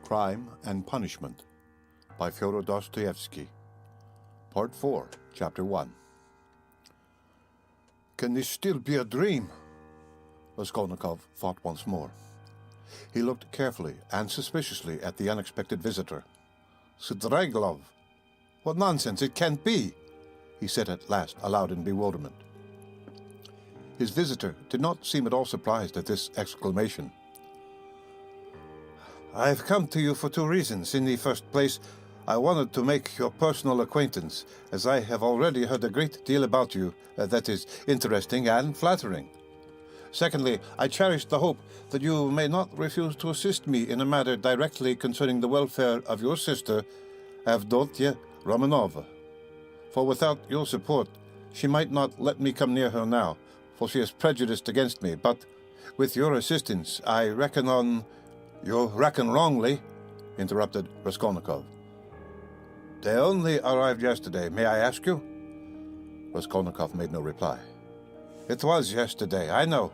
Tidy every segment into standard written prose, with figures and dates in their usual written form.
Crime and Punishment by Fyodor Dostoyevsky. Part 4, Chapter 1. Can this still be a dream? Raskolnikov thought once more. He looked carefully and suspiciously at the unexpected visitor. Svidrigailov! What nonsense, it can't be! He said at last, aloud in bewilderment. His visitor did not seem at all surprised at this exclamation. I've come to you for two reasons. In the first place, I wanted to make your personal acquaintance, as I have already heard a great deal about you that is interesting and flattering. Secondly, I cherish the hope that you may not refuse to assist me in a matter directly concerning the welfare of your sister, Rodion Romanovich. For without your support, she might not let me come near her now, for she is prejudiced against me. But with your assistance, I reckon on... You reckon wrongly, interrupted Raskolnikov. They only arrived yesterday. May I ask you? Raskolnikov made no reply. It was yesterday, I know.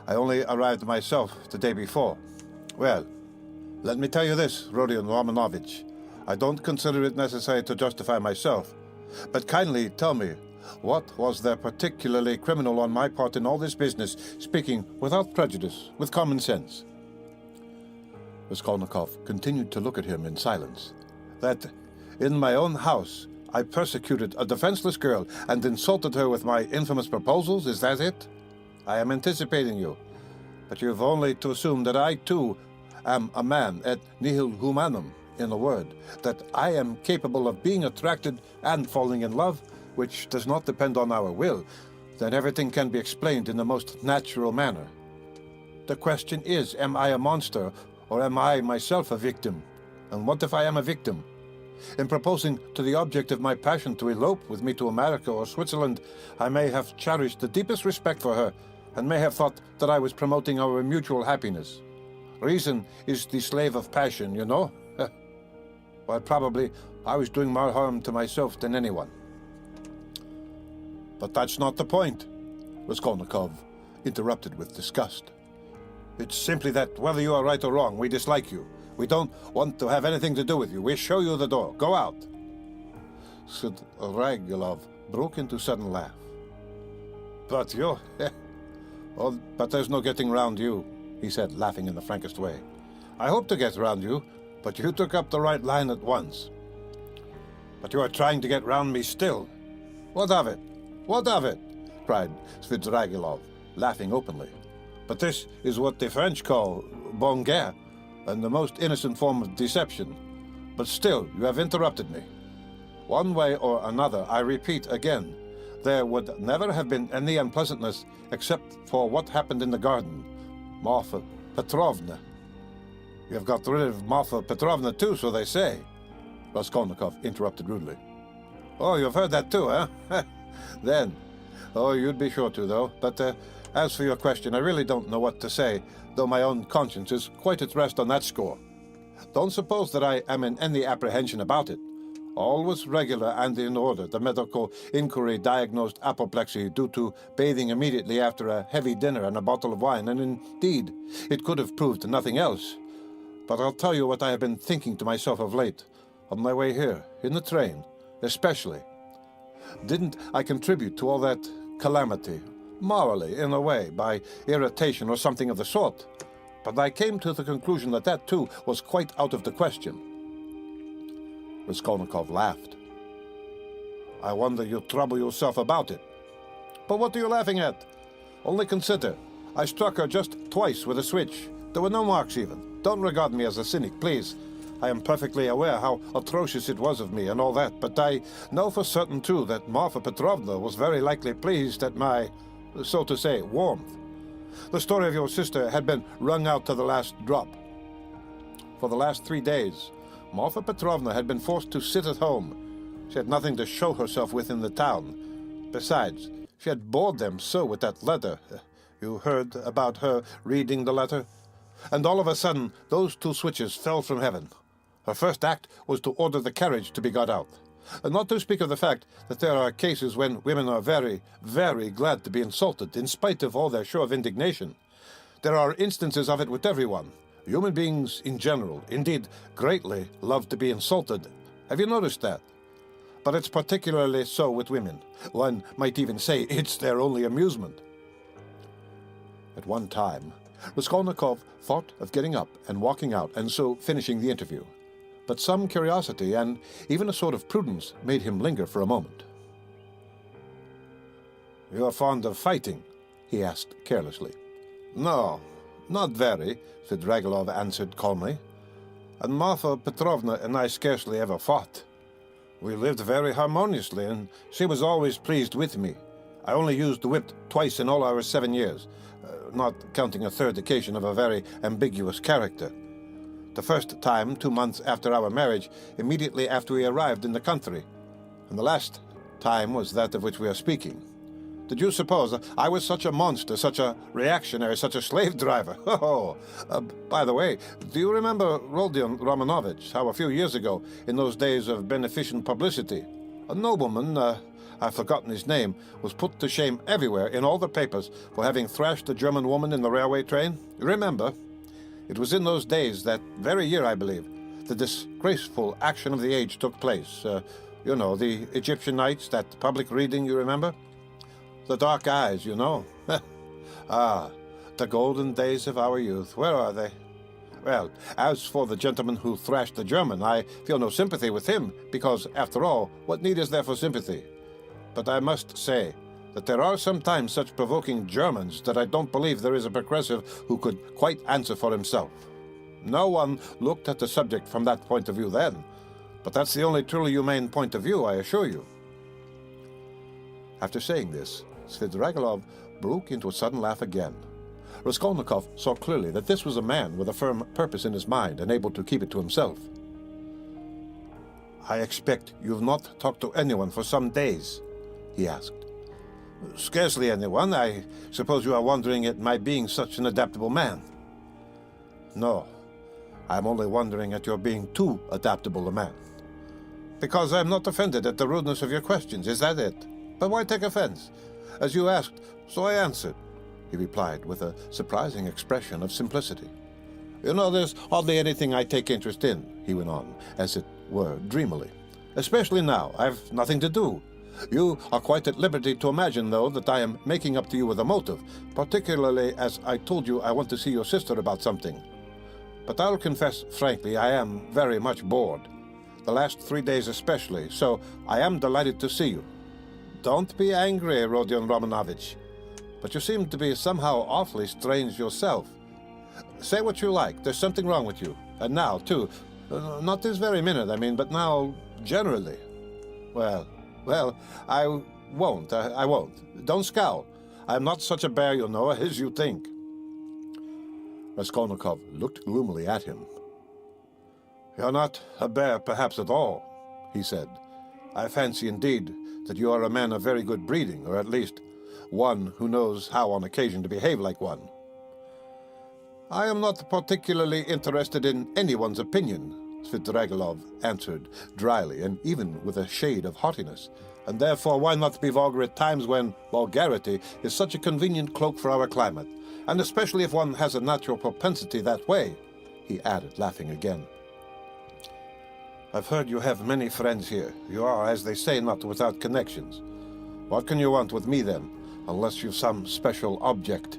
I only arrived myself the day before. Well, let me tell you this, Rodion Romanovich. I don't consider it necessary to justify myself, but kindly tell me, what was there particularly criminal on my part in all this business, speaking without prejudice, with common sense? Raskolnikov continued to look at him in silence. That in my own house I persecuted a defenseless girl and insulted her with my infamous proposals, is that it? I am anticipating you, but you've only to assume that I too am a man et nihil humanum, in a word, that I am capable of being attracted and falling in love, which does not depend on our will, then everything can be explained in the most natural manner. The question is, am I a monster, or am I myself a victim? And what if I am a victim? In proposing to the object of my passion to elope with me to America or Switzerland, I may have cherished the deepest respect for her, and may have thought that I was promoting our mutual happiness. Reason is the slave of passion, you know? Well, probably I was doing more harm to myself than anyone. But that's not the point, Raskolnikov interrupted with disgust. It's simply that, whether you are right or wrong, we dislike you. We don't want to have anything to do with you. We show you the door. Go out. Svidrigailov broke into sudden laugh. But you... Oh, but there's no getting round you, he said, laughing in the frankest way. I hope to get round you, but you took up the right line at once. But you are trying to get round me still. What of it? What of it? Cried Svidrigailov, laughing openly. But this is what the French call bonne guerre, and the most innocent form of deception. But still, you have interrupted me. One way or another, I repeat again, there would never have been any unpleasantness except for what happened in the garden. Marfa Petrovna. You have got rid of Marfa Petrovna too, so they say. Raskolnikov interrupted rudely. Oh, you've heard that too, eh? Then. Oh, you'd be sure to, though. But as for your question, I really don't know what to say, though my own conscience is quite at rest on that score. Don't suppose that I am in any apprehension about it. All was regular and in order. The medical inquiry diagnosed apoplexy due to bathing immediately after a heavy dinner and a bottle of wine, and indeed, it could have proved nothing else. But I'll tell you what I have been thinking to myself of late, on my way here, in the train, especially. Didn't I contribute to all that calamity, morally, in a way, by irritation or something of the sort? But I came to the conclusion that that, too, was quite out of the question. Raskolnikov laughed. I wonder you trouble yourself about it. But what are you laughing at? Only consider, I struck her just twice with a switch. There were no marks even. Don't regard me as a cynic, please. I am perfectly aware how atrocious it was of me and all that, but I know for certain, too, that Marfa Petrovna was very likely pleased at my, so to say, warmth. The story of your sister had been wrung out to the last drop. For the last 3 days, Marfa Petrovna had been forced to sit at home. She had nothing to show herself with in the town. Besides, she had bored them so with that letter. You heard about her reading the letter? And all of a sudden, those two switches fell from heaven. Her first act was to order the carriage to be got out. And not to speak of the fact that there are cases when women are very, very glad to be insulted, in spite of all their show of indignation. There are instances of it with everyone. Human beings in general, indeed greatly, love to be insulted. Have you noticed that? But it's particularly so with women. One might even say it's their only amusement. At one time, Raskolnikov thought of getting up and walking out and so finishing the interview. But some curiosity and even a sort of prudence made him linger for a moment. "You are fond of fighting?" he asked carelessly. "No, not very," Svidrigailov answered calmly. "And Marfa Petrovna and I scarcely ever fought. We lived very harmoniously, and she was always pleased with me. I only used the whip twice in all our 7 years, not counting a third occasion of a very ambiguous character. The first time, 2 months after our marriage, immediately after we arrived in the country, and the last time was that of which we are speaking. Did you suppose I was such a monster, such a reactionary, such a slave driver? By the way, do you remember Rodion Romanovich, how a few years ago, in those days of beneficent publicity, a nobleman, I've forgotten his name, was put to shame everywhere in all the papers for having thrashed a German woman in the railway train? Remember? It was in those days, that very year, I believe, the disgraceful action of the age took place. You know, the Egyptian Nights, that public reading, you remember? The dark eyes, you know. The golden days of our youth. Where are they? Well, as for the gentleman who thrashed the German, I feel no sympathy with him, because, after all, what need is there for sympathy? But I must say that there are sometimes such provoking Germans that I don't believe there is a progressive who could quite answer for himself. No one looked at the subject from that point of view then, but that's the only truly humane point of view, I assure you." After saying this, Svidrigailov broke into a sudden laugh again. Raskolnikov saw clearly that this was a man with a firm purpose in his mind and able to keep it to himself. "I expect you've not talked to anyone for some days?" he asked. "Scarcely anyone. I suppose you are wondering at my being such an adaptable man." "No, I'm only wondering at your being too adaptable a man." "Because I'm not offended at the rudeness of your questions, is that it? But why take offense? As you asked, so I answered," he replied with a surprising expression of simplicity. "You know, there's hardly anything I take interest in," he went on, as it were dreamily. "Especially now. I've nothing to do. You are quite at liberty to imagine, though, that I am making up to you with a motive, particularly as I told you I want to see your sister about something. But I'll confess frankly I am very much bored, the last 3 days especially, so I am delighted to see you. Don't be angry, Rodion Romanovich, but you seem to be somehow awfully strange yourself. Say what you like, there's something wrong with you. And now, too. Not this very minute, I mean, but now, generally. Well, I won't. Don't scowl. I'm not such a bear, you know, as you think." Raskolnikov looked gloomily at him. "You're not a bear, perhaps, at all," he said. "I fancy, indeed, that you are a man of very good breeding, or at least one who knows how on occasion to behave like one." "I am not particularly interested in anyone's opinion," Svidrigailov answered dryly and even with a shade of haughtiness. "And therefore why not be vulgar at times when vulgarity is such a convenient cloak for our climate, and especially if one has a natural propensity that way," he added, laughing again. "I've heard you have many friends here. You are, as they say, not without connections. What can you want with me, then, unless you've some special object?"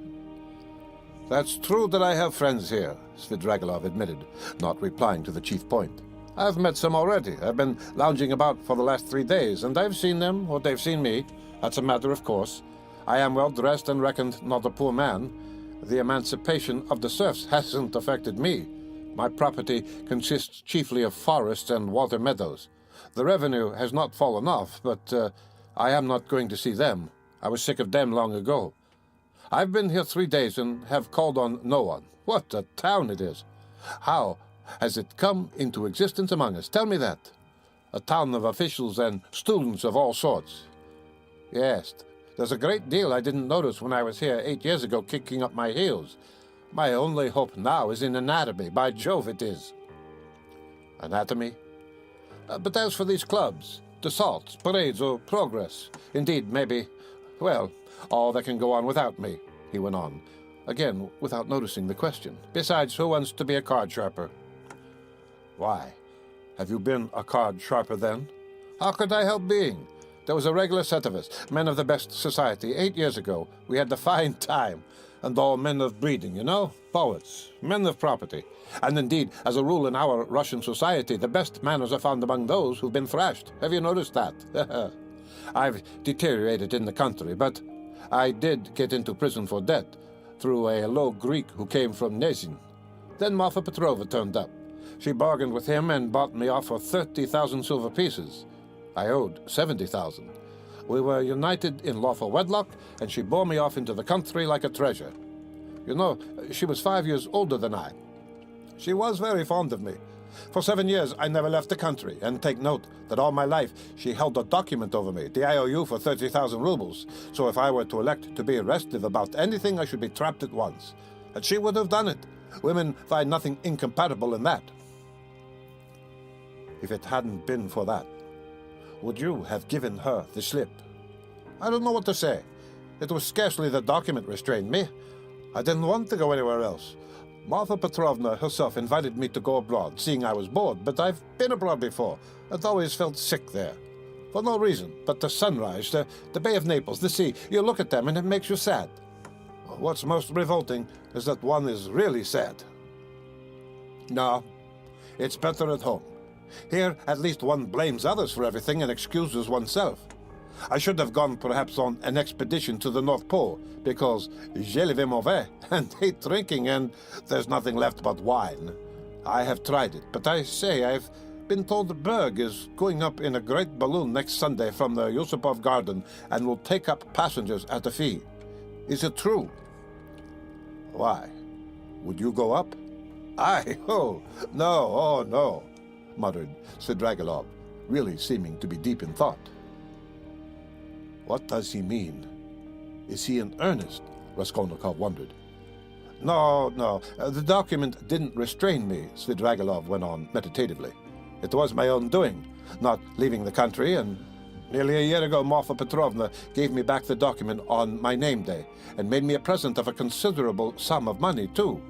"That's true that I have friends here," Svidrigailov admitted, not replying to the chief point. "I've met some already. I've been lounging about for the last 3 days, and I've seen them, or they've seen me. That's a matter of course. I am well dressed and reckoned not a poor man. The emancipation of the serfs hasn't affected me. My property consists chiefly of forests and water meadows. The revenue has not fallen off, but I am not going to see them. I was sick of them long ago. I've been here 3 days and have called on no one. What a town it is! How has it come into existence among us? Tell me that. A town of officials and students of all sorts. Yes, there's a great deal I didn't notice when I was here 8 years ago kicking up my heels. My only hope now is in anatomy. By Jove, it is." "Anatomy?" But as for these clubs, assaults, parades, or progress, indeed, maybe, well, all that can go on without me," he went on, again without noticing the question. Besides, who wants to be a card sharper? Why? Have you been a card sharper then? How could I help being? There was a regular set of us, men of the best society, 8 years ago. We had a fine time. And all men of breeding, you know? Poets, men of property. And indeed, as a rule in our Russian society, the best manners are found among those who've been thrashed. Have you noticed that? I've deteriorated in the country, but I did get into prison for debt through a low Greek who came from Nezhin. Then Marfa Petrovna turned up. She bargained with him and bought me off for 30,000 silver pieces. I owed 70,000. We were united in lawful wedlock, and she bore me off into the country like a treasure. You know, she was 5 years older than I. She was very fond of me. For 7 years, I never left the country, and take note that all my life she held a document over me, the IOU for 30,000 rubles, so if I were to elect to be restive about anything, I should be trapped at once. And she would have done it. Women find nothing incompatible in that. If it hadn't been for that, would you have given her the slip? I don't know what to say. It was scarcely the document restrained me. I didn't want to go anywhere else. Marfa Petrovna herself invited me to go abroad, seeing I was bored, but I've been abroad before, and always felt sick there. For no reason, but the sunrise, the Bay of Naples, the sea, you look at them and it makes you sad. What's most revolting is that one is really sad. No, it's better at home. Here, at least one blames others for everything and excuses oneself. I should have gone perhaps on an expedition to the North Pole, because je le vais mauvais, and hate drinking, and there's nothing left but wine. I have tried it, but I say I've been told Berg is going up in a great balloon next Sunday from the Yusupov Garden and will take up passengers at a fee. Is it true? Why? Would you go up? I? Oh, no, muttered Svidrigailov, really seeming to be deep in thought. What does he mean? Is he in earnest? Raskolnikov wondered. No, the document didn't restrain me, Svidrigailov went on meditatively. It was my own doing, not leaving the country, and nearly a year ago Marfa Petrovna gave me back the document on my name day, and made me a present of a considerable sum of money, too.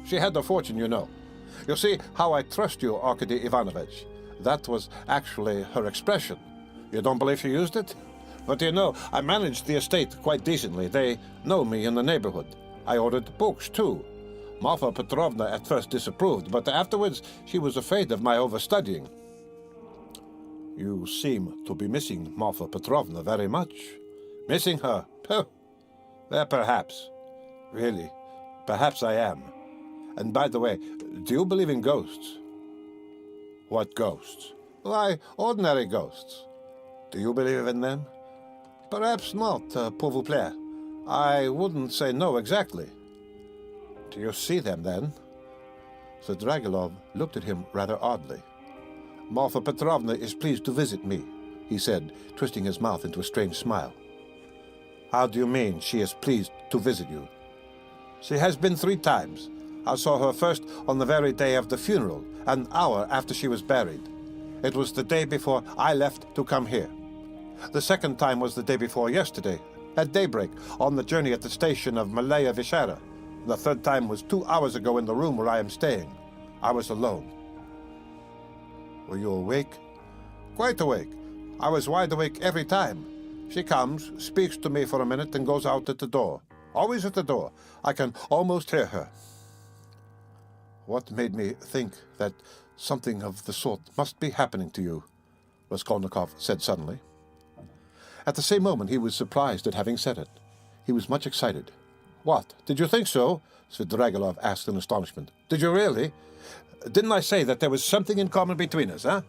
She had a fortune, you know. You see how I trust you, Arkady Ivanovich. That was actually her expression. You don't believe she used it? But you know, I managed the estate quite decently. They know me in the neighborhood. I ordered books, too. Marfa Petrovna at first disapproved, but afterwards she was afraid of my overstudying. You seem to be missing Marfa Petrovna very much. Missing her? Well, perhaps. Really, perhaps I am. And by the way, do you believe in ghosts? What ghosts? Why, ordinary ghosts. Do you believe in them? Perhaps not, pour vous plaire. I wouldn't say no exactly. Do you see them, then? Svidrigailov looked at him rather oddly. Marfa Petrovna is pleased to visit me, he said, twisting his mouth into a strange smile. How do you mean she is pleased to visit you? She has been 3 times. I saw her first on the very day of the funeral, an hour after she was buried. It was the day before I left to come here. The second time was the day before yesterday, at daybreak, on the journey at the station of Malaya Vishera. The third time was 2 hours ago in the room where I am staying. I was alone. Were you awake? Quite awake. I was wide awake every time. She comes, speaks to me for a minute, and goes out at the door. Always at the door. I can almost hear her. What made me think that something of the sort must be happening to you? Raskolnikov said suddenly. At the same moment he was surprised at having said it. He was much excited. What, did you think so? Svidrigailov asked in astonishment. Did you really? Didn't I say that there was something in common between us, huh?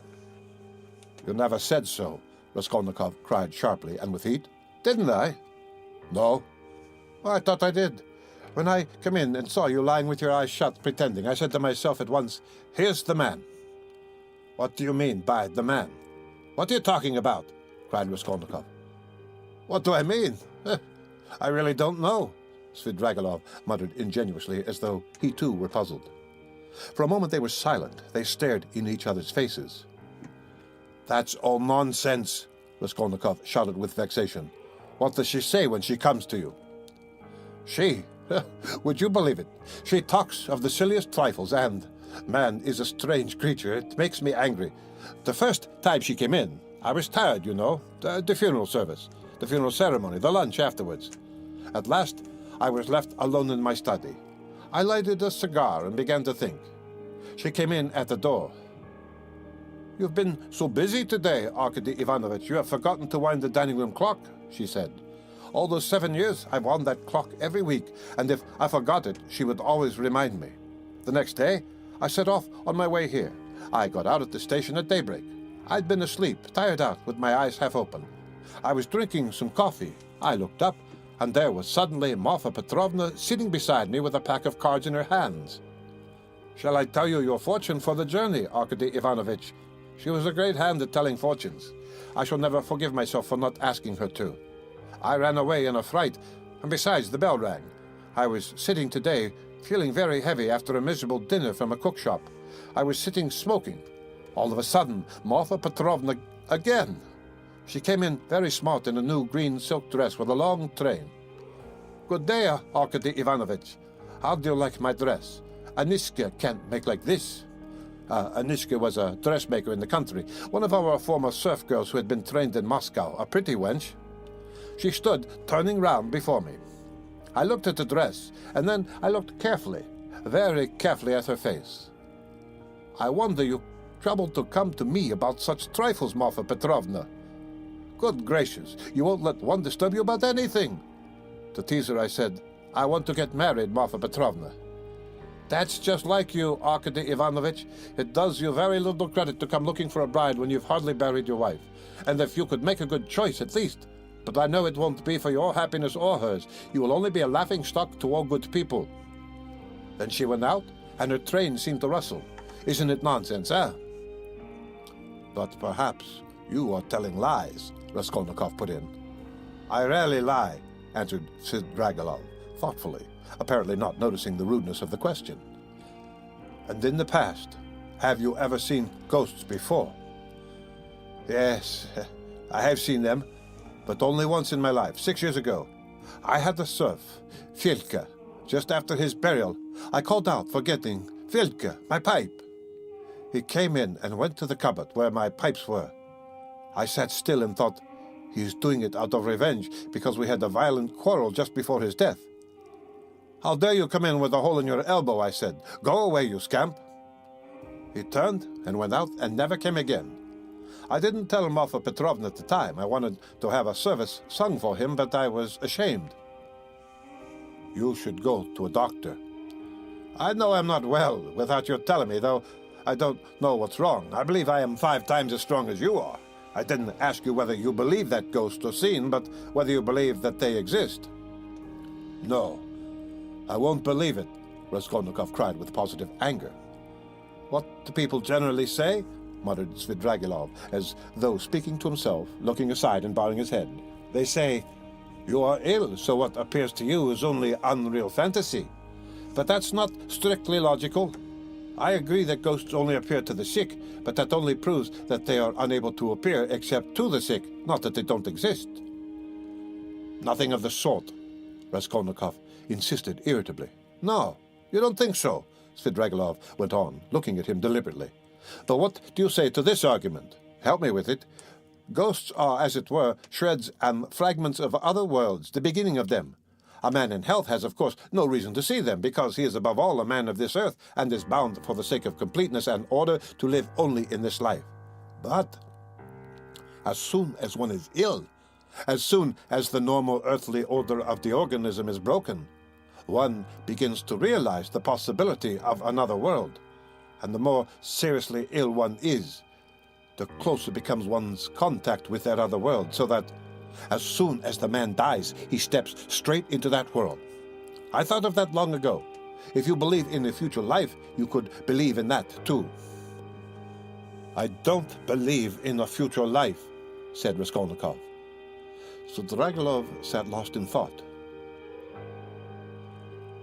You never said so, Raskolnikov cried sharply and with heat. Didn't I? No. Well, I thought I did. When I came in and saw you lying with your eyes shut, pretending, I said to myself at once, here's the man. What do you mean by the man? What are you talking about? Cried Raskolnikov. What do I mean? I really don't know, Svidrigailov muttered ingenuously, as though he too were puzzled. For a moment they were silent. They stared in each other's faces. That's all nonsense, Raskolnikov shouted with vexation. What does she say when she comes to you? She? Would you believe it? She talks of the silliest trifles, and man is a strange creature. It makes me angry. The first time she came in, I was tired, you know, the funeral service, the funeral ceremony, the lunch afterwards. At last, I was left alone in my study. I lighted a cigar and began to think. She came in at the door. "You've been so busy today, Arkady Ivanovich, you have forgotten to wind the dining room clock," she said. "All those 7 years, I've wound that clock every week, and if I forgot it, she would always remind me. The next day, I set off on my way here. I got out at the station at daybreak. I'd been asleep, tired out, with my eyes half open. I was drinking some coffee. I looked up, and there was suddenly Marfa Petrovna sitting beside me with a pack of cards in her hands. Shall I tell you your fortune for the journey, Arkady Ivanovich? She was a great hand at telling fortunes. I shall never forgive myself for not asking her to. I ran away in a fright, and besides, the bell rang. I was sitting today, feeling very heavy after a miserable dinner from a cook shop. I was sitting smoking. All of a sudden, Marfa Petrovna again. She came in very smart in a new green silk dress with a long train. Good day, Arkady Ivanovich. How do you like my dress? Aniska can't make like this. Aniska was a dressmaker in the country, one of our former serf girls who had been trained in Moscow, a pretty wench. She stood turning round before me. I looked at the dress, and then I looked carefully, very carefully at her face. I wonder you troubled to come to me about such trifles, Marfa Petrovna. Good gracious, you won't let one disturb you about anything. To tease her, I said, I want to get married, Marfa Petrovna. That's just like you, Arkady Ivanovich. It does you very little credit to come looking for a bride when you've hardly buried your wife. And if you could make a good choice, at least. But I know it won't be for your happiness or hers. You will only be a laughing-stock to all good people. Then she went out, and her train seemed to rustle. Isn't it nonsense, eh? But perhaps you are telling lies, Raskolnikov put in. I rarely lie, answered Svidrigaïlov, thoughtfully, apparently not noticing the rudeness of the question. And in the past, have you ever seen ghosts before? Yes, I have seen them, but only once in my life, 6 years ago. I had a serf, Fyodor. Just after his burial, I called out, forgetting, Fyodor, my pipe. He came in and went to the cupboard where my pipes were. I sat still and thought, he is doing it out of revenge because we had a violent quarrel just before his death. How dare you come in with a hole in your elbow, I said. Go away, you scamp. He turned and went out and never came again. I didn't tell Marfa Petrovna at the time. I wanted to have a service sung for him, but I was ashamed. You should go to a doctor. I know I'm not well without your telling me, though I don't know what's wrong. I believe I am 5 times as strong as you are. I didn't ask you whether you believe that ghosts are seen, but whether you believe that they exist. No, I won't believe it, Raskolnikov cried with positive anger. What do people generally say? Muttered Svidrigaïlov, as though speaking to himself, looking aside and bowing his head. They say, you are ill, so what appears to you is only unreal fantasy. But that's not strictly logical. I agree that ghosts only appear to the sick, but that only proves that they are unable to appear except to the sick, not that they don't exist. Nothing of the sort, Raskolnikov insisted irritably. No, you don't think so, Svidrigaïlov went on, looking at him deliberately. But what do you say to this argument? Help me with it. Ghosts are, as it were, shreds and fragments of other worlds, the beginning of them. A man in health has, of course, no reason to see them, because he is above all a man of this earth, and is bound for the sake of completeness and order to live only in this life. But as soon as one is ill, as soon as the normal earthly order of the organism is broken, one begins to realize the possibility of another world. And the more seriously ill one is, the closer becomes one's contact with that other world, so that as soon as the man dies, he steps straight into that world. I thought of that long ago. If you believe in a future life, you could believe in that too. I don't believe in a future life, said Raskolnikov. Svidrigaïlov sat lost in thought.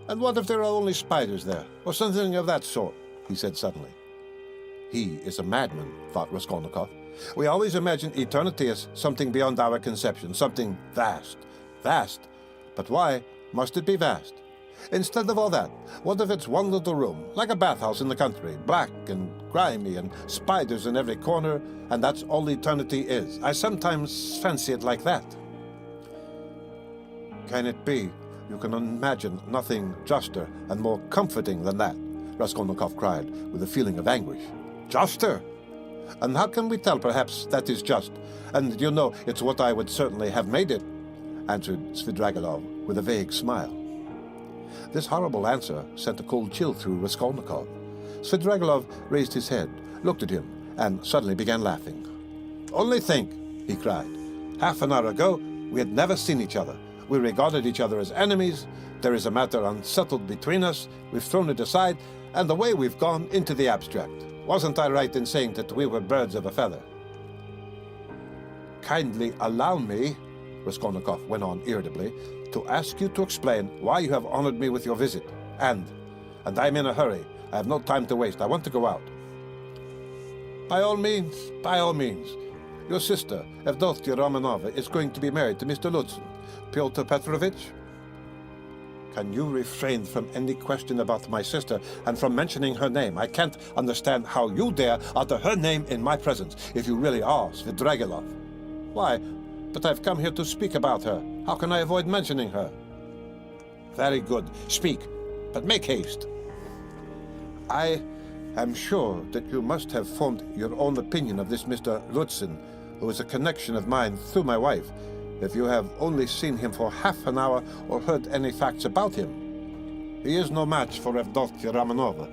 And what if there are only spiders there, or something of that sort? He said suddenly. He is a madman, thought Raskolnikov. We always imagine eternity as something beyond our conception, something vast. Vast. But why must it be vast? Instead of all that, what if it's one little room, like a bathhouse in the country, black and grimy and spiders in every corner, and that's all eternity is? I sometimes fancy it like that. Can it be? You can imagine nothing juster and more comforting than that, Raskolnikov cried, with a feeling of anguish. Juster? And how can we tell perhaps that is just? And you know, it's what I would certainly have made it, answered Svidrigaïlov with a vague smile. This horrible answer sent a cold chill through Raskolnikov. Svidrigaïlov raised his head, looked at him, and suddenly began laughing. Only think, he cried. Half an hour ago, we had never seen each other. We regarded each other as enemies. There is a matter unsettled between us. We've thrown it aside, and away we've gone into the abstract. Wasn't I right in saying that we were birds of a feather? Kindly allow me, Raskolnikov went on irritably, to ask you to explain why you have honored me with your visit. And I'm in a hurry. I have no time to waste. I want to go out. By all means, by all means. Your sister, Evdokhtia Romanova, is going to be married to Mr. Lutzen, Pyotr Petrovich. Can you refrain from any question about my sister and from mentioning her name? I can't understand how you dare utter her name in my presence, if you really are Svidrigaïlov. Why, but I've come here to speak about her. How can I avoid mentioning her? Very good. Speak, but make haste. I am sure that you must have formed your own opinion of this Mr. Lutzen, who is a connection of mine through my wife, if you have only seen him for half an hour or heard any facts about him. He is no match for Evdokhtia Romanova.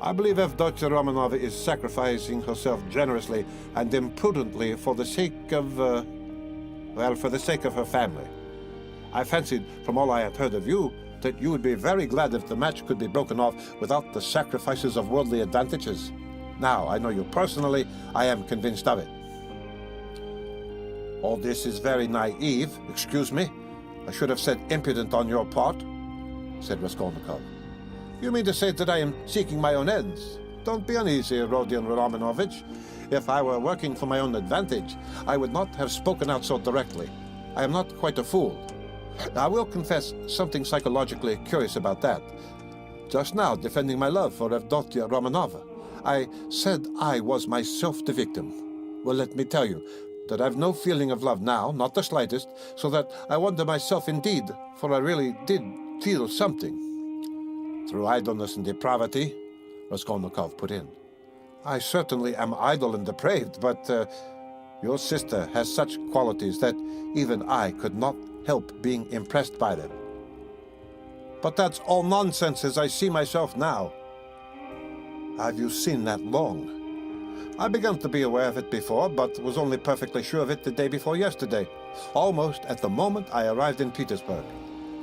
I believe Evdokhtia Romanova is sacrificing herself generously and imprudently for the sake of, for the sake of her family. I fancied, from all I had heard of you, that you would be very glad if the match could be broken off without the sacrifices of worldly advantages. Now, I know you personally, I am convinced of it. All this is very naive, excuse me. I should have said impudent on your part, said Raskolnikov. You mean to say that I am seeking my own ends? Don't be uneasy, Rodion Romanovich. If I were working for my own advantage, I would not have spoken out so directly. I am not quite a fool. I will confess something psychologically curious about that. Just now, defending my love for Evdokhtia Romanova, I said I was myself the victim. Well, let me tell you that I've no feeling of love now, not the slightest, so that I wonder myself indeed, for I really did feel something. Through idleness and depravity, Raskolnikov put in. I certainly am idle and depraved, but your sister has such qualities that even I could not help being impressed by them. But that's all nonsense as I see myself now. Have you seen that long? I began to be aware of it before, but was only perfectly sure of it the day before yesterday, almost at the moment I arrived in Petersburg.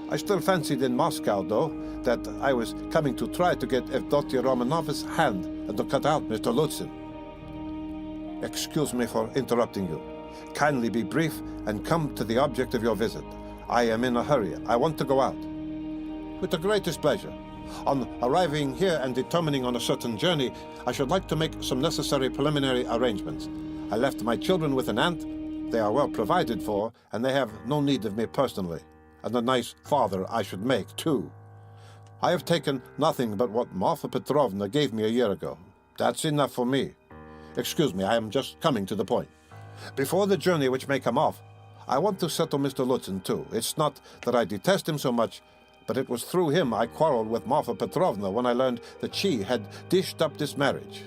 I still fancied in Moscow, though, that I was coming to try to get Evdokhtia Romanova's hand and to cut out Mr. Lutzen. Excuse me for interrupting you. Kindly be brief and come to the object of your visit. I am in a hurry. I want to go out. With the greatest pleasure. On arriving here and determining on a certain journey, I should like to make some necessary preliminary arrangements. I left my children with an aunt. They are well provided for, and they have no need of me personally. And a nice father I should make, too. I have taken nothing but what Marfa Petrovna gave me a year ago. That's enough for me. Excuse me, I am just coming to the point. Before the journey which may come off, I want to settle Mr. Lutzen, too. It's not that I detest him so much, but it was through him I quarreled with Marfa Petrovna when I learned that she had dished up this marriage.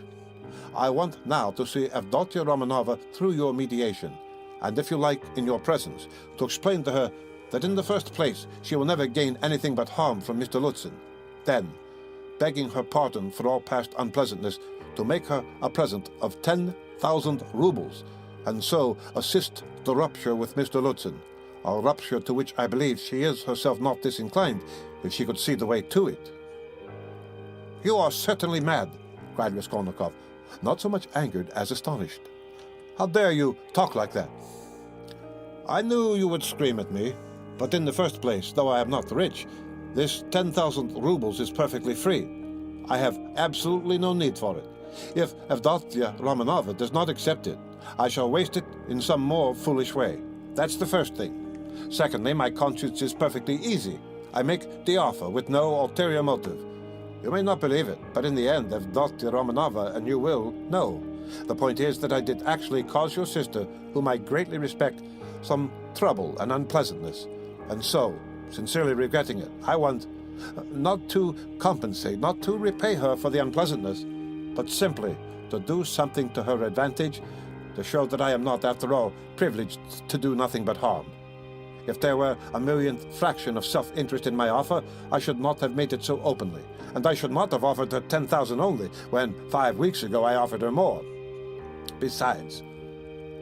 I want now to see Evdokhtia Romanova through your mediation, and if you like, in your presence, to explain to her that in the first place she will never gain anything but harm from Mr. Lutzen. Then, begging her pardon for all past unpleasantness, to make her a present of 10,000 rubles, and so assist the rupture with Mr. Lutzen, a rupture to which I believe she is herself not disinclined, if she could see the way to it. You are certainly mad, cried Raskolnikov, not so much angered as astonished. How dare you talk like that? I knew you would scream at me, but in the first place, though I am not rich, this 10,000 rubles is perfectly free. I have absolutely no need for it. If Evdokhtia Romanova does not accept it, I shall waste it in some more foolish way. That's the first thing. Secondly, my conscience is perfectly easy. I make the offer with no ulterior motive. You may not believe it, but in the end, if Dr. Romanova and you will, know. The point is that I did actually cause your sister, whom I greatly respect, some trouble and unpleasantness. And so, sincerely regretting it, I want not to compensate, not to repay her for the unpleasantness, but simply to do something to her advantage, to show that I am not, after all, privileged to do nothing but harm. If there were a millionth fraction of self-interest in my offer, I should not have made it so openly, and I should not have offered her 10,000 only, when 5 weeks ago I offered her more. Besides,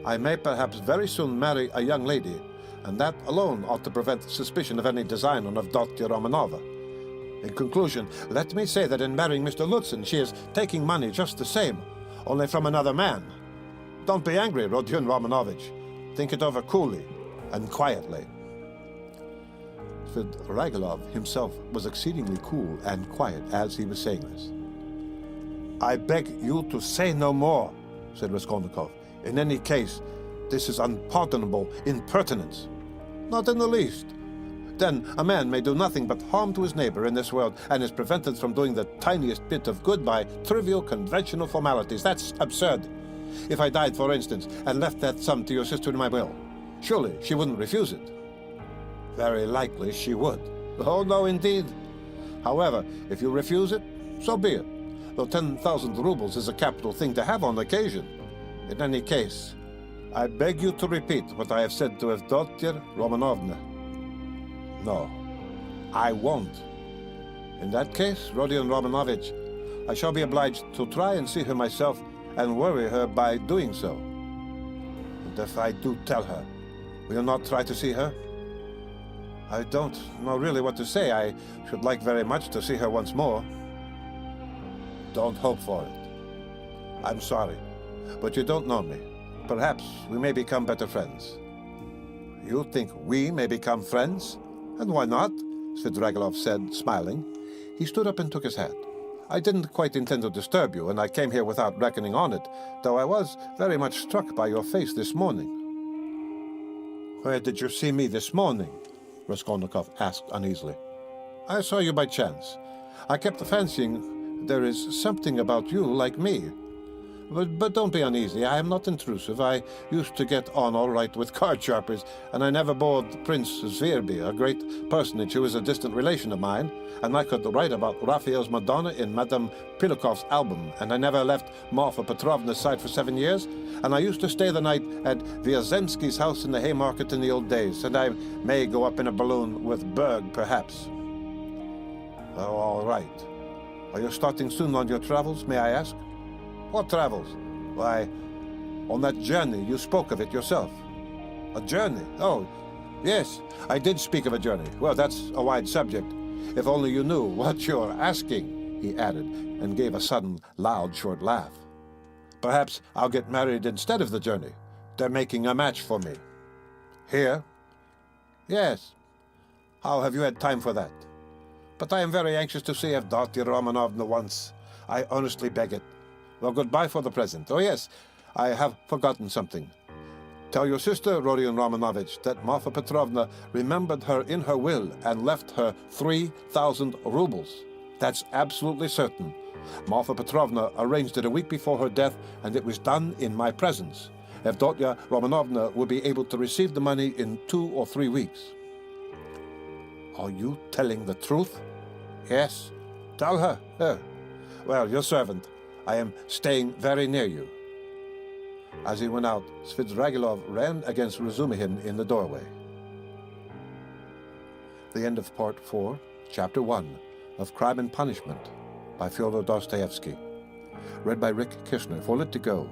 I may perhaps very soon marry a young lady, and that alone ought to prevent suspicion of any design on of Dotya Romanova. In conclusion, let me say that in marrying Mr. Lutzen, she is taking money just the same, only from another man. Don't be angry, Rodion Romanovich. Think it over coolly and quietly. Svidrigailov himself was exceedingly cool and quiet as he was saying this. I beg you to say no more, said Raskolnikov. In any case, this is unpardonable impertinence. Not in the least. Then a man may do nothing but harm to his neighbor in this world and is prevented from doing the tiniest bit of good by trivial conventional formalities. That's absurd. If I died, for instance, and left that sum to your sister in my will, surely she wouldn't refuse it. Very likely she would. Oh, no, indeed. However, if you refuse it, so be it. Though 10,000 rubles is a capital thing to have on occasion. In any case, I beg you to repeat what I have said to Evdotia Romanovna. No, I won't. In that case, Rodion Romanovich, I shall be obliged to try and see her myself and worry her by doing so. And if I do tell her, will you not try to see her? I don't know really what to say. I should like very much to see her once more. Don't hope for it. I'm sorry, but you don't know me. Perhaps we may become better friends. You think we may become friends? And why not? Svidrigailov said, smiling. He stood up and took his hat. I didn't quite intend to disturb you, and I came here without reckoning on it, though I was very much struck by your face this morning. Where did you see me this morning? Raskolnikov asked uneasily. I saw you by chance. I kept fancying there is something about you like me. But don't be uneasy, I am not intrusive. I used to get on all right with card sharpers, and I never bored Prince Zvierby, a great personage who is a distant relation of mine, and I could write about Raphael's Madonna in Madame Pilukov's album, and I never left Marfa Petrovna's side for 7 years, and I used to stay the night at Vyazemsky's house in the Haymarket in the old days, and I may go up in a balloon with Berg, perhaps. Oh, all right. Are you starting soon on your travels, may I ask? What travels? Why, on that journey, you spoke of it yourself. A journey? Oh, yes, I did speak of a journey. Well, that's a wide subject. If only you knew what you're asking, he added, and gave a sudden, loud, short laugh. Perhaps I'll get married instead of the journey. They're making a match for me. Here? Yes. How have you had time for that? But I am very anxious to see Evdotia Romanovna once. I earnestly beg it. Well, goodbye for the present. Oh, yes, I have forgotten something. Tell your sister, Rodion Romanovich, that Marfa Petrovna remembered her in her will and left her 3,000 rubles. That's absolutely certain. Marfa Petrovna arranged it a week before her death, and it was done in my presence. Evdotia Romanovna will be able to receive the money in 2 or 3 weeks. Are you telling the truth? Yes. Tell her. Well, your servant. I am staying very near you. As he went out, Svidrigailov ran against Razumihin in the doorway. The end of Part 4, Chapter 1 of Crime and Punishment by Fyodor Dostoyevsky. Read by Rick Kishner for Lit2Go.